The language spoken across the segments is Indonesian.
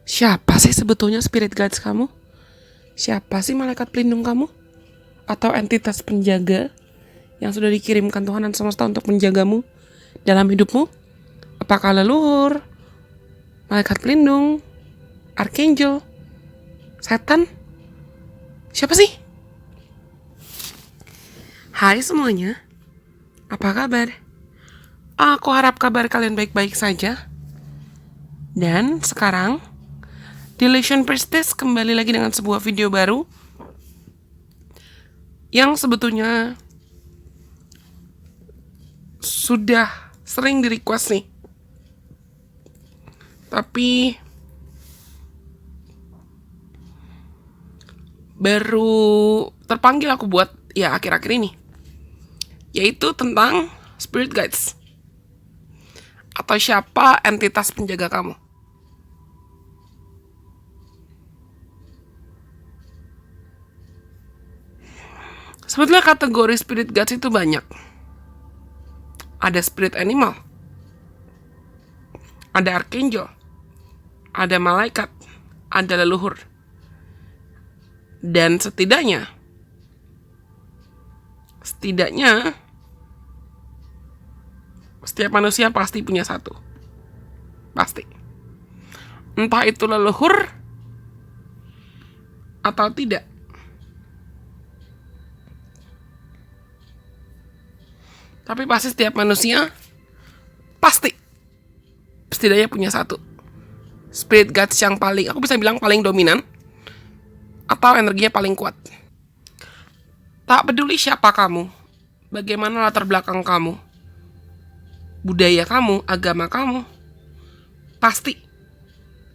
Siapa sih sebetulnya spirit guides kamu? Siapa sih malaikat pelindung kamu? Atau entitas penjaga yang sudah dikirimkan Tuhan dan semesta untuk menjagamu dalam hidupmu? Apakah leluhur, malaikat pelindung, archangel, setan? Siapa sih? Hai semuanya, apa kabar? Aku harap kabar kalian baik-baik saja. Dan sekarang, Delusion Priestess kembali lagi dengan sebuah video baru yang sebetulnya sudah sering di request nih. Tapi baru terpanggil aku buat ya akhir-akhir ini, yaitu tentang spirit guides atau siapa entitas penjaga kamu. Sebetulnya kategori spirit guides itu banyak. Ada spirit animal, ada archangel, ada malaikat, ada leluhur. Dan setidaknya setiap manusia pasti punya satu. Pasti. Entah itu leluhur atau tidak. Tapi pasti setiap manusia pasti setidaknya punya satu spirit guides yang paling, aku bisa bilang paling dominan atau energinya paling kuat. Tak peduli siapa kamu, bagaimana latar belakang kamu, budaya kamu, agama kamu, pasti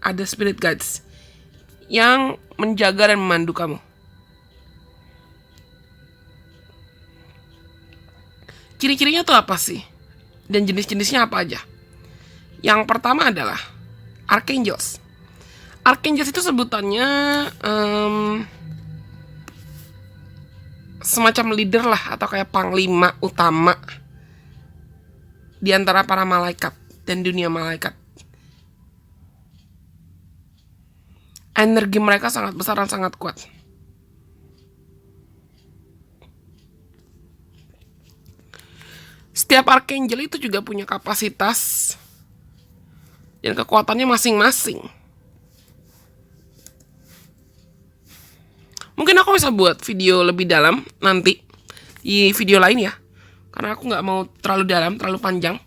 ada spirit guides yang menjaga dan memandu kamu. Ciri-cirinya tuh apa sih? Dan jenis-jenisnya apa aja? Yang pertama adalah archangels. Archangels itu sebutannya semacam leader lah, atau kayak panglima utama di antara para malaikat dan dunia malaikat. Energi mereka sangat besar dan sangat kuat. Setiap archangel itu juga punya kapasitas dan kekuatannya masing-masing. Mungkin aku bisa buat video lebih dalam nanti di video lain ya, karena aku nggak mau terlalu dalam, terlalu panjang.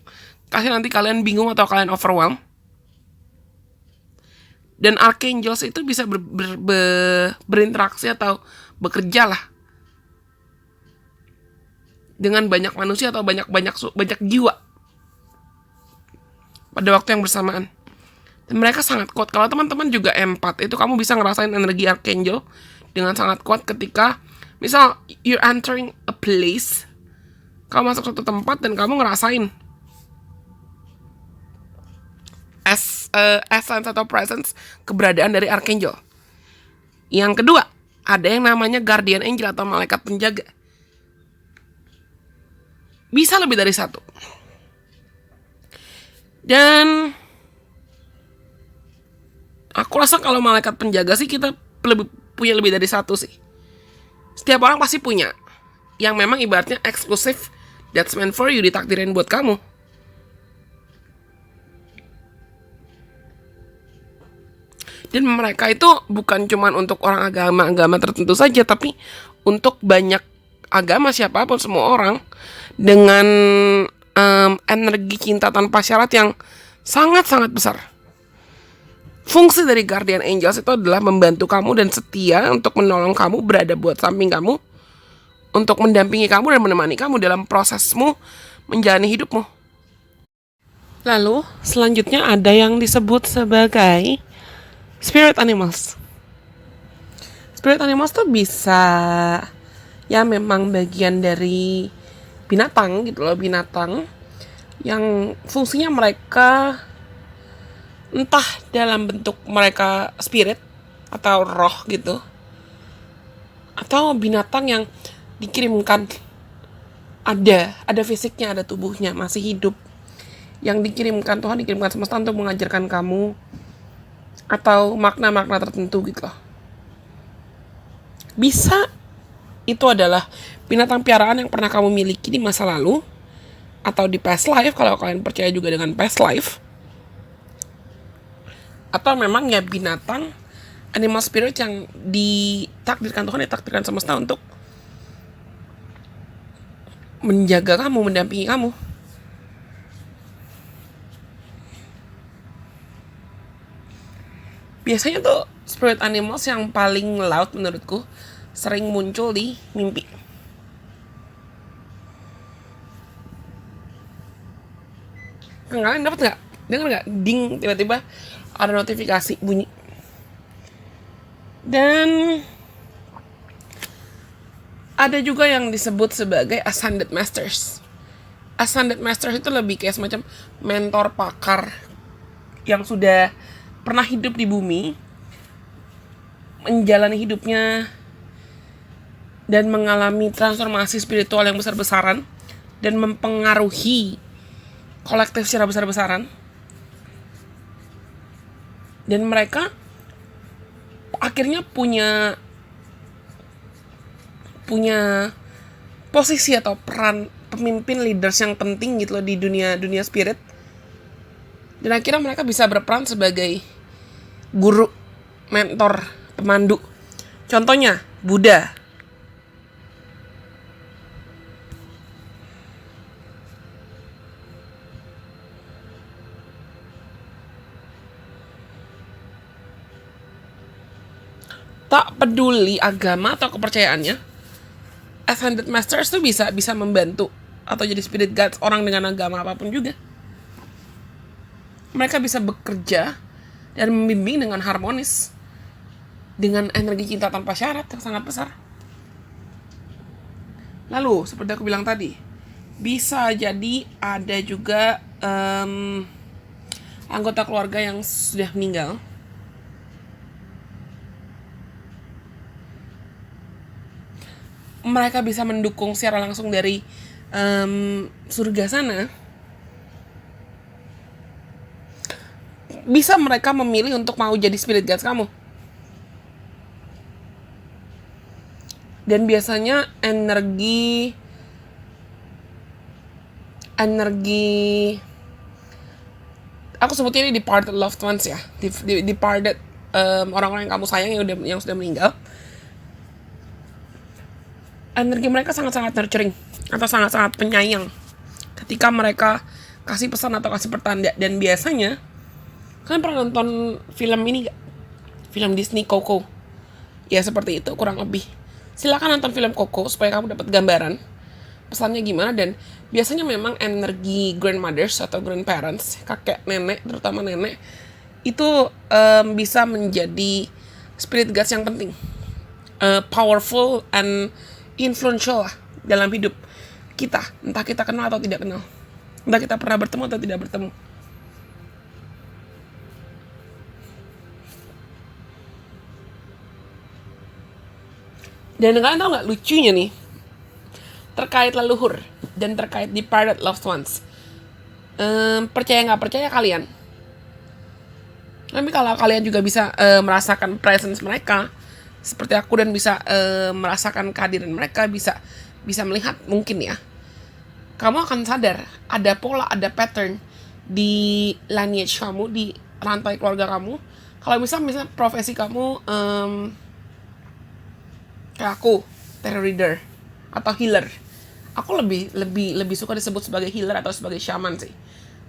Kasih nanti kalian bingung atau kalian overwhelm. Dan archangels itu bisa berinteraksi atau bekerja lah dengan banyak manusia atau banyak jiwa pada waktu yang bersamaan. Dan mereka sangat kuat. Kalau teman-teman juga empat, itu kamu bisa ngerasain energi archangel dengan sangat kuat ketika misal you're entering a place, kamu masuk suatu tempat dan kamu ngerasain essence atau presence, keberadaan dari archangel. Yang kedua, ada yang namanya guardian angel atau malaikat penjaga. Bisa lebih dari satu. Dan aku rasa kalau malaikat penjaga sih kita punya lebih dari satu sih. Setiap orang pasti punya. Yang memang ibaratnya eksklusif, that's meant for you, ditakdirin buat kamu. Dan mereka itu bukan cuma untuk orang agama tertentu saja, tapi untuk banyak agama, siapapun, semua orang dengan energi cinta tanpa syarat yang sangat-sangat besar. Fungsi dari guardian angels itu adalah membantu kamu dan setia untuk menolong kamu, berada buat samping kamu, untuk mendampingi kamu dan menemani kamu dalam prosesmu menjalani hidupmu. Lalu selanjutnya ada yang disebut sebagai spirit animals. Spirit animals tuh bisa ya memang bagian dari binatang gitu loh, binatang yang fungsinya mereka entah dalam bentuk mereka spirit atau roh gitu, atau binatang yang dikirimkan, ada fisiknya, ada tubuhnya, masih hidup, yang dikirimkan Tuhan, dikirimkan semesta untuk mengajarkan kamu atau makna-makna tertentu gitu loh. Bisa itu adalah binatang piaraan yang pernah kamu miliki di masa lalu atau di past life kalau kalian percaya juga dengan past life, atau memang ya binatang animal spirit yang ditakdirkan Tuhan, ditakdirkan semesta untuk menjaga kamu, mendampingi kamu. Biasanya tuh spirit animals yang paling loud menurutku sering muncul di mimpi. Kalian dapat nggak? Dengar nggak? Ding, tiba-tiba ada notifikasi bunyi. Dan ada juga yang disebut sebagai ascended masters. Ascended masters itu lebih kayak semacam mentor pakar yang sudah pernah hidup di bumi, menjalani hidupnya dan mengalami transformasi spiritual yang besar-besaran dan mempengaruhi kolektif secara besar-besaran. Dan mereka akhirnya punya posisi atau peran pemimpin, leaders yang penting gitu loh di dunia spirit. Dan akhirnya mereka bisa berperan sebagai guru, mentor, pemandu. Contohnya Buddha. Tak peduli agama atau kepercayaannya, ascended masters tuh bisa membantu atau jadi spirit guides orang dengan agama apapun juga. Mereka bisa bekerja dan membimbing dengan harmonis, dengan energi cinta tanpa syarat yang sangat besar. Lalu seperti aku bilang tadi, bisa jadi ada juga anggota keluarga yang sudah meninggal. Mereka bisa mendukung secara langsung dari surga sana. Bisa mereka memilih untuk mau jadi spirit guides kamu. Dan biasanya energi aku sebutnya ini departed loved ones ya, departed orang-orang yang kamu sayang yang sudah meninggal. Energi mereka sangat-sangat nurturing atau sangat-sangat penyayang ketika mereka kasih pesan atau kasih pertanda. Dan biasanya kalian pernah nonton film ini gak? Film Disney Coco. Ya seperti itu kurang lebih. Silakan nonton film Coco supaya kamu dapat gambaran pesannya gimana. Dan biasanya memang energi grandmothers atau grandparents, kakek nenek, terutama nenek, itu bisa menjadi spirit guides yang penting, powerful and influential lah dalam hidup kita. Entah kita kenal atau tidak kenal, entah kita pernah bertemu atau tidak bertemu. Dan kalian tau gak lucunya nih, terkait leluhur dan terkait departed loved ones, percaya gak percaya kalian, tapi kalau kalian juga bisa merasakan presence mereka seperti aku, dan bisa merasakan kehadiran mereka, bisa melihat mungkin ya, kamu akan sadar ada pola, ada pattern di lineage kamu, di rantai keluarga kamu. Kalau misalnya profesi kamu kayak aku, tarot reader atau healer, aku lebih suka disebut sebagai healer atau sebagai shaman sih.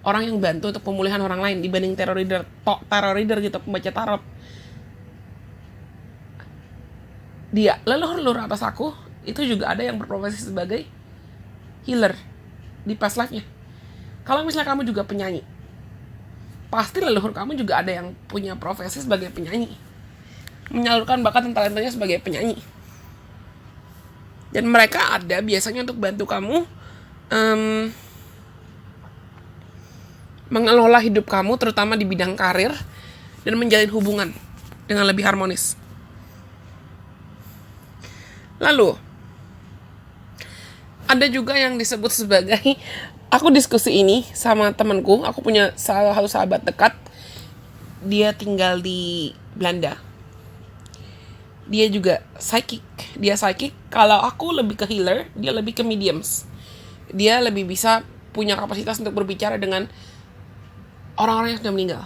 Orang yang bantu untuk pemulihan orang lain dibanding tarot reader gitu, pembaca tarot. Dia leluhur atas aku itu juga ada yang berprofesi sebagai healer di past life-nya. Kalau misalnya kamu juga penyanyi, pasti leluhur kamu juga ada yang punya profesi sebagai penyanyi, menyalurkan bakat dan talentanya sebagai penyanyi. Dan mereka ada biasanya untuk bantu kamu mengelola hidup kamu, terutama di bidang karir, dan menjalin hubungan dengan lebih harmonis. Lalu ada juga yang disebut sebagai, aku diskusi ini sama temanku, aku punya salah satu sahabat dekat dia tinggal di Belanda. Dia juga psychic. Dia psychic. Kalau aku lebih ke healer, dia lebih ke mediums. Dia lebih bisa punya kapasitas untuk berbicara dengan orang-orang yang sudah meninggal.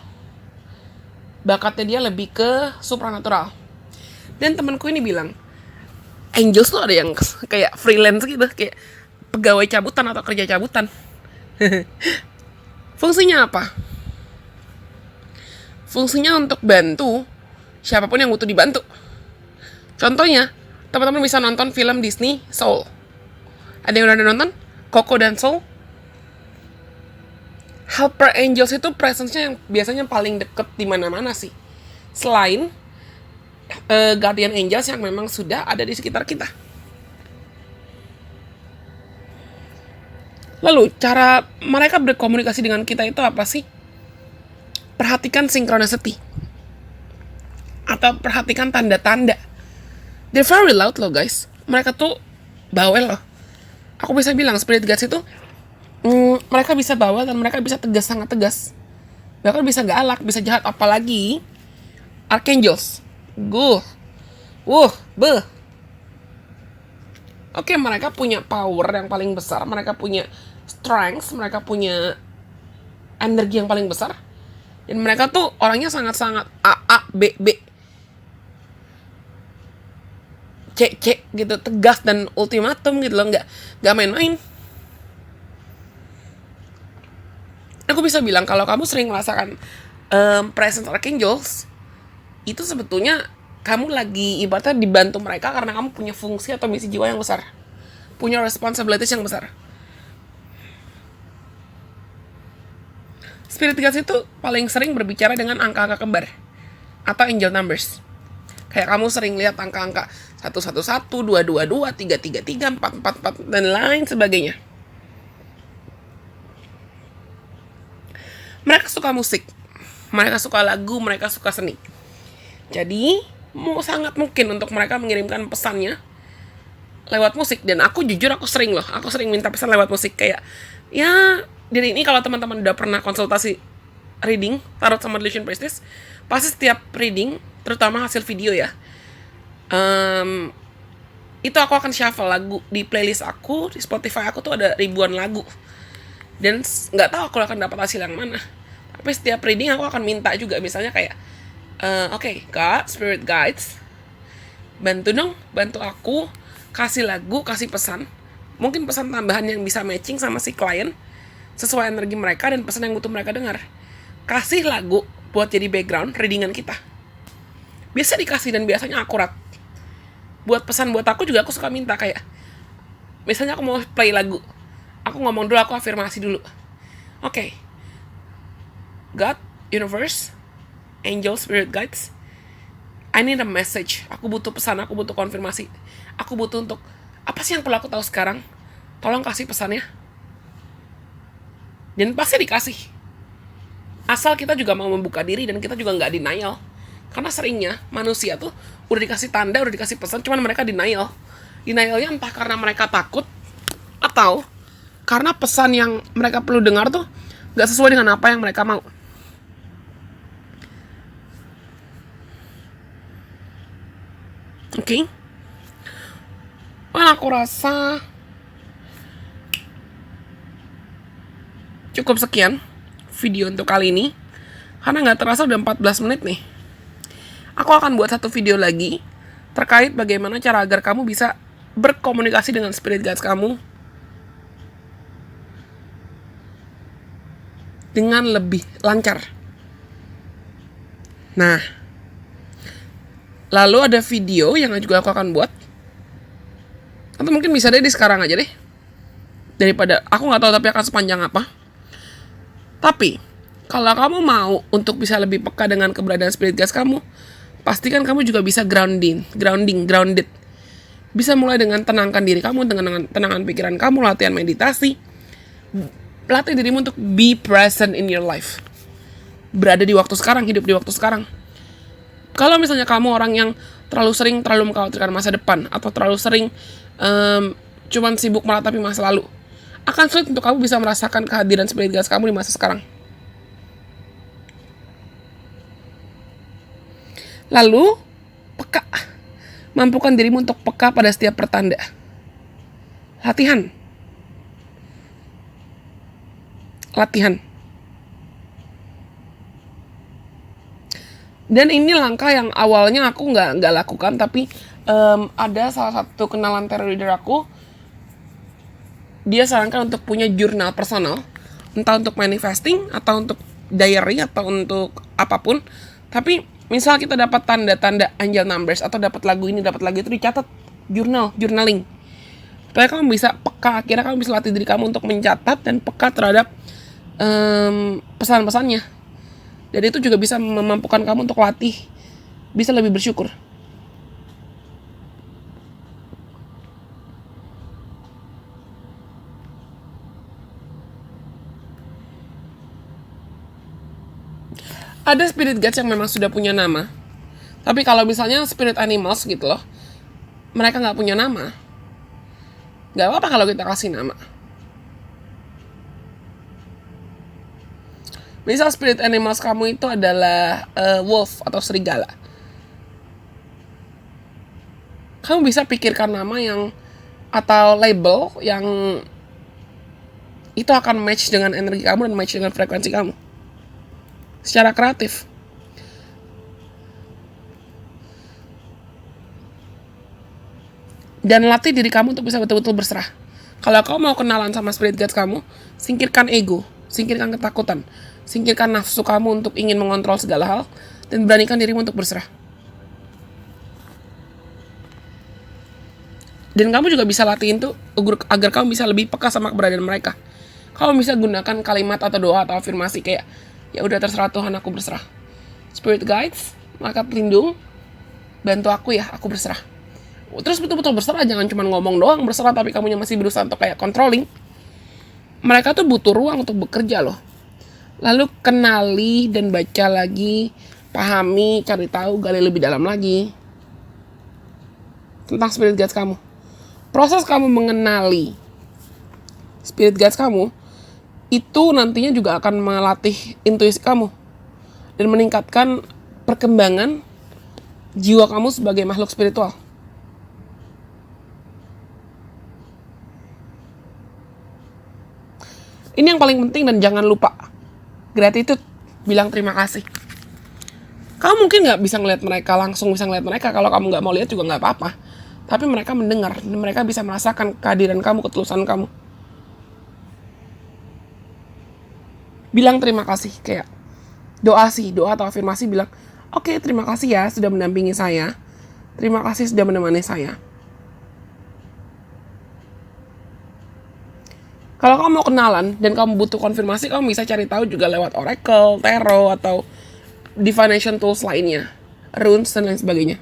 Bakatnya dia lebih ke supranatural. Dan temanku ini bilang, angels tuh ada yang kayak freelance gitu, kayak pegawai cabutan atau kerja cabutan. Fungsinya apa? Fungsinya untuk bantu siapapun yang butuh dibantu. Contohnya, teman-teman bisa nonton film Disney Soul. Ada yang udah nonton? Coco dan Soul? Helper angels itu presence-nya yang biasanya paling deket di mana-mana sih. Selain guardian angels yang memang sudah ada di sekitar kita. Lalu, cara mereka berkomunikasi dengan kita itu apa sih? Perhatikan synchronicity. Atau perhatikan tanda-tanda. They're very loud loh guys. Mereka tuh bawel loh. Aku bisa bilang spirit guides itu mereka bisa bawel dan mereka bisa tegas, sangat tegas. Bahkan bisa galak, bisa jahat. Apalagi archangels. Oke, mereka punya power yang paling besar. Mereka punya strength. Mereka punya energi yang paling besar. Dan mereka tuh orangnya sangat-sangat B C gitu, tegas dan ultimatum gitu loh, nggak main-main. Aku bisa bilang kalau kamu sering merasakan presence archangels, itu sebetulnya kamu lagi ibaratnya dibantu mereka karena kamu punya fungsi atau misi jiwa yang besar, punya responsibilities yang besar. Spirit guides itu paling sering berbicara dengan angka-angka kembar atau angel numbers. Kayak kamu sering lihat angka-angka 111, 222, 333, 444, dan lain sebagainya. Mereka suka musik, mereka suka lagu, mereka suka seni. Jadi, sangat mungkin untuk mereka mengirimkan pesannya lewat musik. Dan aku jujur, aku sering minta pesan lewat musik. Kayak, ya, dari ini kalau teman-teman udah pernah konsultasi reading, tarot sama Delusion Priestess, pasti setiap reading, terutama hasil video ya, itu aku akan shuffle lagu di playlist aku, di Spotify aku tuh ada ribuan lagu. Dan nggak tahu aku akan dapat hasil yang mana. Tapi setiap reading aku akan minta juga, misalnya kayak okay, God, Spirit Guides, bantu aku kasih lagu, kasih pesan, mungkin pesan tambahan yang bisa matching sama si klien sesuai energi mereka dan pesan yang butuh mereka dengar. Kasih lagu buat jadi background readingan kita. Biasa dikasih dan biasanya akurat. Buat pesan buat aku juga aku suka minta kayak, misalnya aku mau play lagu, aku ngomong dulu, aku afirmasi dulu. Okay, God, universe, angel, spirit guides, I need a message. Aku butuh pesan, aku butuh konfirmasi. Aku butuh untuk, apa sih yang perlu aku tahu sekarang? Tolong kasih pesannya. Dan pasti dikasih. Asal kita juga mau membuka diri dan kita juga gak denial. Karena seringnya manusia tuh udah dikasih tanda, udah dikasih pesan, cuman mereka denial. Denialnya entah karena mereka takut, atau karena pesan yang mereka perlu dengar tuh gak sesuai dengan apa yang mereka mau. Oke? Well, aku rasa cukup sekian video untuk kali ini. Karena gak terasa udah 14 menit nih. Aku akan buat satu video lagi terkait bagaimana cara agar kamu bisa berkomunikasi dengan spirit guides kamu dengan lebih lancar. Nah, lalu ada video yang juga aku akan buat, atau mungkin bisa deh di sekarang aja deh, daripada aku nggak tahu tapi akan sepanjang apa. Tapi kalau kamu mau untuk bisa lebih peka dengan keberadaan spirit guides kamu, pastikan kamu juga bisa grounded. Bisa mulai dengan tenangkan diri kamu, dengan tenangkan pikiran kamu, latihan meditasi, latih dirimu untuk be present in your life. Berada di waktu sekarang, hidup di waktu sekarang. Kalau misalnya kamu orang yang terlalu mengkhawatirkan masa depan, atau terlalu sering cuman sibuk meratapi masa lalu, akan sulit untuk kamu bisa merasakan kehadiran spirit guides kamu di masa sekarang. Lalu, peka. Mampukan dirimu untuk peka pada setiap pertanda. Latihan. Dan ini langkah yang awalnya aku nggak lakukan, tapi ada salah satu kenalan tarot reader aku, dia sarankan untuk punya jurnal personal, entah untuk manifesting atau untuk diary atau untuk apapun. Tapi misal kita dapat tanda-tanda angel numbers atau dapat lagu ini, dapat lagu itu, dicatat, journaling. Supaya kamu bisa peka, akhirnya kamu bisa latih diri kamu untuk mencatat dan peka terhadap pesan-pesannya. Dan itu juga bisa memampukan kamu untuk latih bisa lebih bersyukur. Ada spirit guides yang memang sudah punya nama. Tapi kalau misalnya spirit animals gitu loh, mereka nggak punya nama, nggak apa-apa kalau kita kasih nama. Misal spirit animals kamu itu adalah wolf atau serigala, kamu bisa pikirkan nama yang atau label yang itu akan match dengan energi kamu dan match dengan frekuensi kamu secara kreatif. Dan latih diri kamu untuk bisa betul-betul berserah. Kalau kamu mau kenalan sama spirit guides kamu, singkirkan ego, singkirkan ketakutan, singkirkan nafsu kamu untuk ingin mengontrol segala hal, dan beranikan dirimu untuk berserah. Dan kamu juga bisa latihin tuh agar kamu bisa lebih peka sama keberadaan mereka. Kamu bisa gunakan kalimat atau doa atau afirmasi kayak, ya udah terserah Tuhan, aku berserah. Spirit guides, malaikat pelindung, bantu aku ya, aku berserah. Terus betul-betul berserah, jangan cuma ngomong doang berserah tapi kamunya masih berusaha untuk kayak controlling. Mereka tuh butuh ruang untuk bekerja loh. Lalu kenali dan baca lagi, pahami, cari tahu, gali lebih dalam lagi tentang spirit guides kamu. Proses kamu mengenali spirit guides kamu itu nantinya juga akan melatih intuisi kamu dan meningkatkan perkembangan jiwa kamu sebagai makhluk spiritual. Ini yang paling penting, dan jangan lupa gratitude, bilang terima kasih. Kamu mungkin gak bisa ngeliat mereka, langsung bisa ngeliat mereka. Kalau kamu gak mau lihat juga gak apa-apa. Tapi mereka mendengar, dan mereka bisa merasakan kehadiran kamu, ketulusan kamu. Bilang terima kasih, kayak doa atau afirmasi, bilang, oke, terima kasih ya sudah mendampingi saya. Terima kasih sudah menemani saya. Kalau kamu mau kenalan dan kamu butuh konfirmasi, kamu bisa cari tahu juga lewat oracle, tarot, atau divination tools lainnya, runes dan lain sebagainya.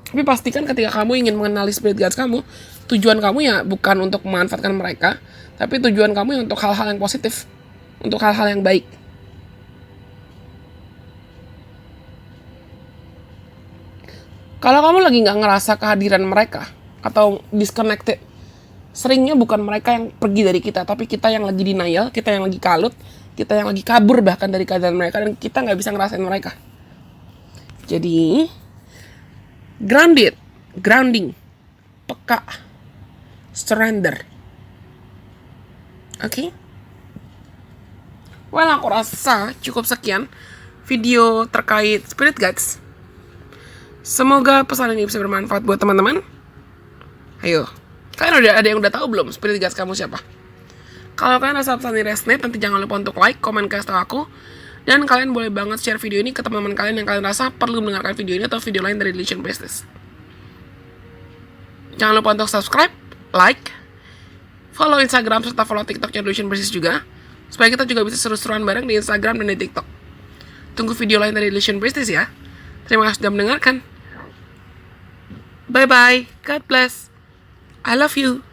Tapi pastikan ketika kamu ingin mengenali spirit guides kamu, tujuan kamu ya bukan untuk memanfaatkan mereka, tapi tujuan kamu ya untuk hal-hal yang positif, untuk hal-hal yang baik. Kalau kamu lagi gak ngerasa kehadiran mereka atau disconnected, seringnya bukan mereka yang pergi dari kita, tapi kita yang lagi denial, kita yang lagi kalut, kita yang lagi kabur bahkan dari keadaan mereka, dan kita gak bisa ngerasain mereka. Jadi grounding, peka, surrender. Oke? Well, aku rasa cukup sekian video terkait spirit guides. Semoga pesan ini bisa bermanfaat buat teman-teman. Ayo, kalian ada yang udah tahu belum spirit guides kamu siapa? Kalau kalian rasa pesan ini resonate, nanti jangan lupa untuk like, komen, kasih tahu aku. Dan kalian boleh banget share video ini ke teman-teman kalian yang kalian rasa perlu mendengarkan video ini atau video lain dari Illusion Priestess. Jangan lupa untuk subscribe, like, follow Instagram, serta follow TikToknya Illusion Priestess juga, supaya kita juga bisa seru-seruan bareng di Instagram dan di TikTok. Tunggu video lain dari Illusion Priestess ya. Terima kasih sudah mendengarkan. Bye-bye. God bless. I love you.